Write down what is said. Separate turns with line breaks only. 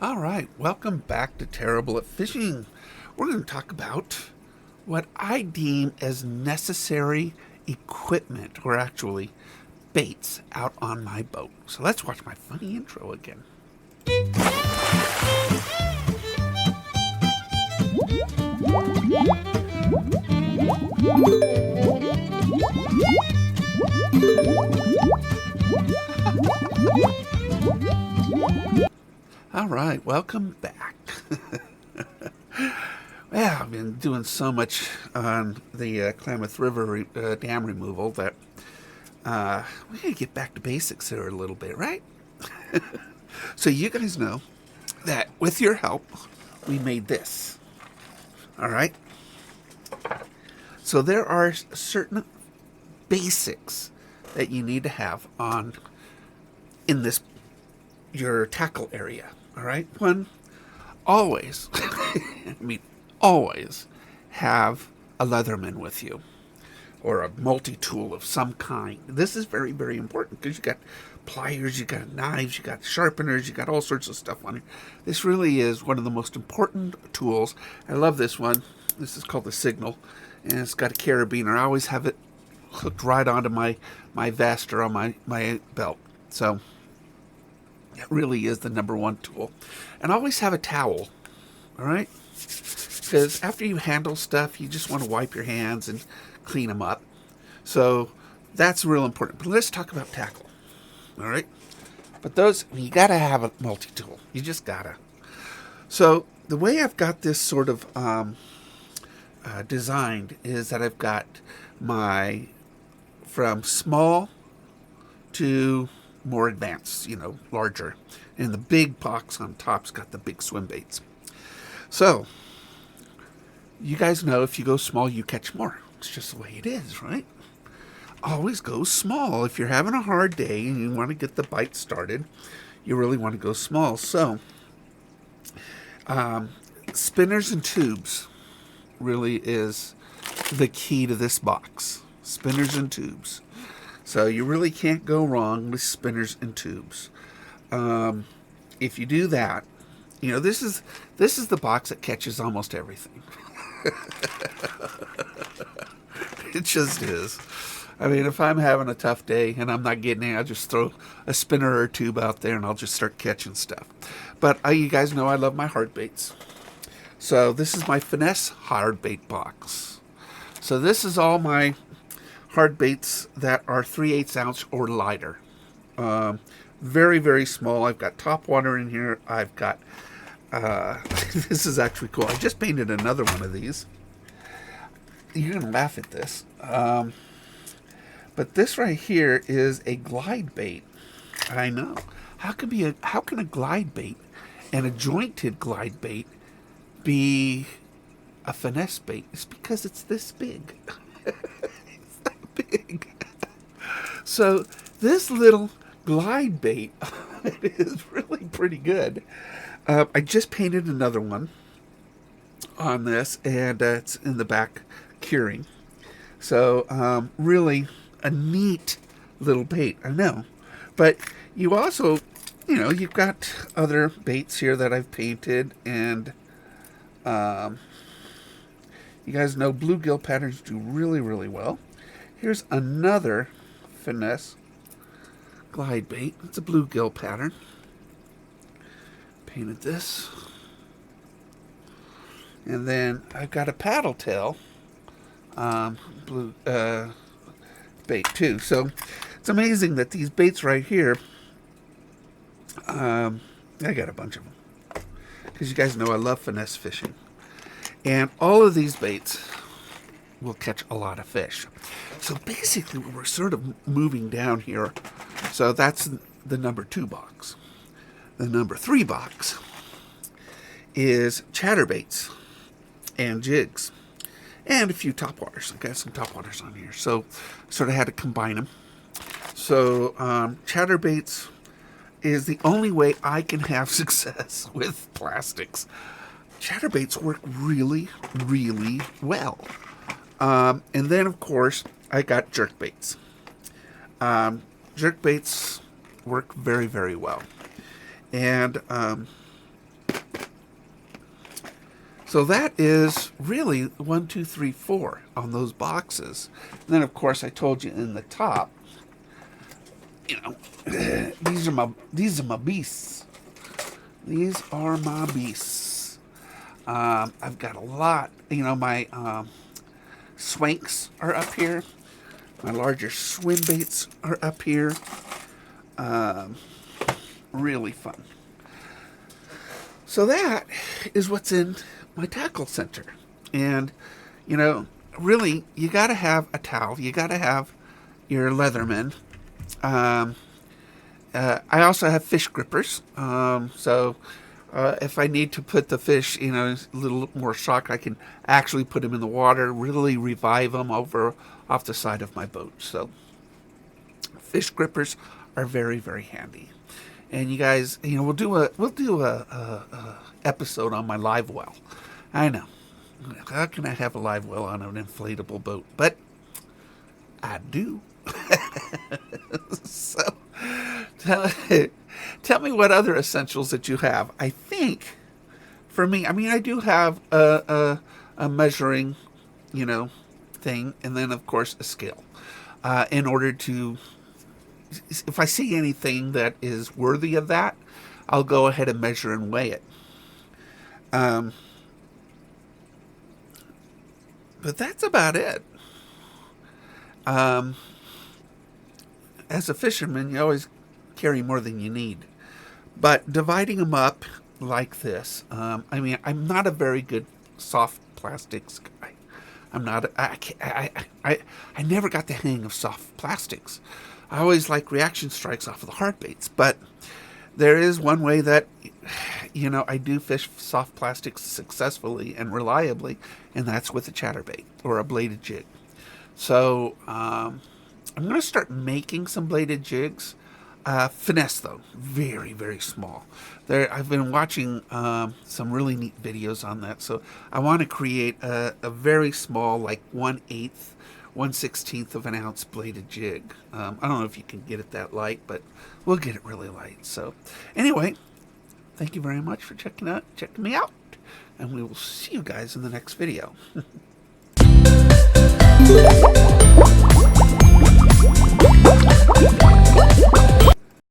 All right, welcome back to Terrible at Fishing. We're going to talk about what I deem as necessary equipment, or actually baits, out on my boat. So let's watch my funny intro again. All right, welcome back. Well, I've been doing so much on the Klamath River dam removal that we got to get back to basics here a little bit, right? So you guys know that with your help, we made this. All right. So there are certain basics that you need to have on in this your tackle area. All right. One, always, I mean, always have a Leatherman with you or a multi-tool of some kind. This is very, very important because you got pliers, you got knives, you got sharpeners, you got all sorts of stuff on it. This really is one of the most important tools. I love this one. This is called the Signal, and it's got a carabiner. I always have it hooked right onto my vest or on my belt. So it really is the number one tool. And always have a towel, all right? Because after you handle stuff, you just want to wipe your hands and clean them up. So that's real important. But let's talk about tackle, all right? But you got to have a multi-tool. You just got to. So the way I've got this sort of designed is that I've got from small to more advanced, larger. And the big box on top's got the big swim baits. So, you guys know if you go small, you catch more. It's just the way it is, right? Always go small. If you're having a hard day and you want to get the bite started, you really want to go small. So, spinners and tubes really is the key to this box. Spinners and tubes. So you really can't go wrong with spinners and tubes. If you do that, this is the box that catches almost everything. It just is. I mean, if I'm having a tough day and I'm not getting it, I'll just throw a spinner or a tube out there and I'll just start catching stuff. But you guys know I love my hard baits. So this is my finesse hard bait box. So this is all my hard baits that are 3/8 ounce or lighter. Very, very small. I've got top water in here. I've got, this is actually cool. I just painted another one of these. You're going to laugh at this. But this right here is a glide bait. I know. How can a glide bait and a jointed glide bait be a finesse bait? It's because it's this big. Big. So this little glide bait is really pretty good. I just painted another one on this, and it's in the back curing. So really a neat little bait, I know. But you also, you've got other baits here that I've painted, and you guys know bluegill patterns do really, really well. Here's another finesse glide bait. It's a bluegill pattern. Painted this. And then I've got a paddle tail blue bait too. So it's amazing that these baits right here, I got a bunch of them. Because you guys know I love finesse fishing. And all of these baits will catch a lot of fish. So basically we're sort of moving down here. So that's the number 2 box. The number 3 box is chatterbaits and jigs and a few topwaters. I got some topwaters on here. So sort of had to combine them. So chatterbaits is the only way I can have success with plastics. Chatterbaits work really, really well. And then, of course, I got jerkbaits. Jerkbaits work very, very well. And So that is really 1, 2, 3, 4 on those boxes. And then, of course, I told you in the top, you know, these are my beasts. These are my beasts. I've got a lot. You know, my swanks are up here. My larger swim baits are up here. Really fun. So that is what's in my tackle center. And, you know, really, you got to have a towel. You got to have your Leatherman. I also have fish grippers. So if I need to put the fish, you know, a little more shock, I can actually put them in the water, really revive them off the side of my boat. So fish grippers are very, very handy. And you guys, you know, we'll do a episode on my live well. I know. How can I have a live well on an inflatable boat? But I do. So tell me what other essentials that you have. I think for me, I mean, I do have a measuring, you know, thing, and then of course a scale, in order to, if I see anything that is worthy of that, I'll go ahead and measure and weigh it. But that's about it. As a fisherman, you always carry more than you need. But dividing them up like this, I mean, I'm not a very good soft plastics guy. I'm not. I never got the hang of soft plastics. I always like reaction strikes off of the hard baits. But there is one way that, you know, I do fish soft plastics successfully and reliably, and that's with a chatterbait or a bladed jig. So I'm going to start making some bladed jigs. Finesse, though, very, very small. I've been watching some really neat videos on that, so I want to create a very small, like 1/8, 1/16 of an ounce bladed jig. I don't know if you can get it that light, but we'll get it really light. So anyway, thank you very much for checking me out, and we will see you guys in the next video.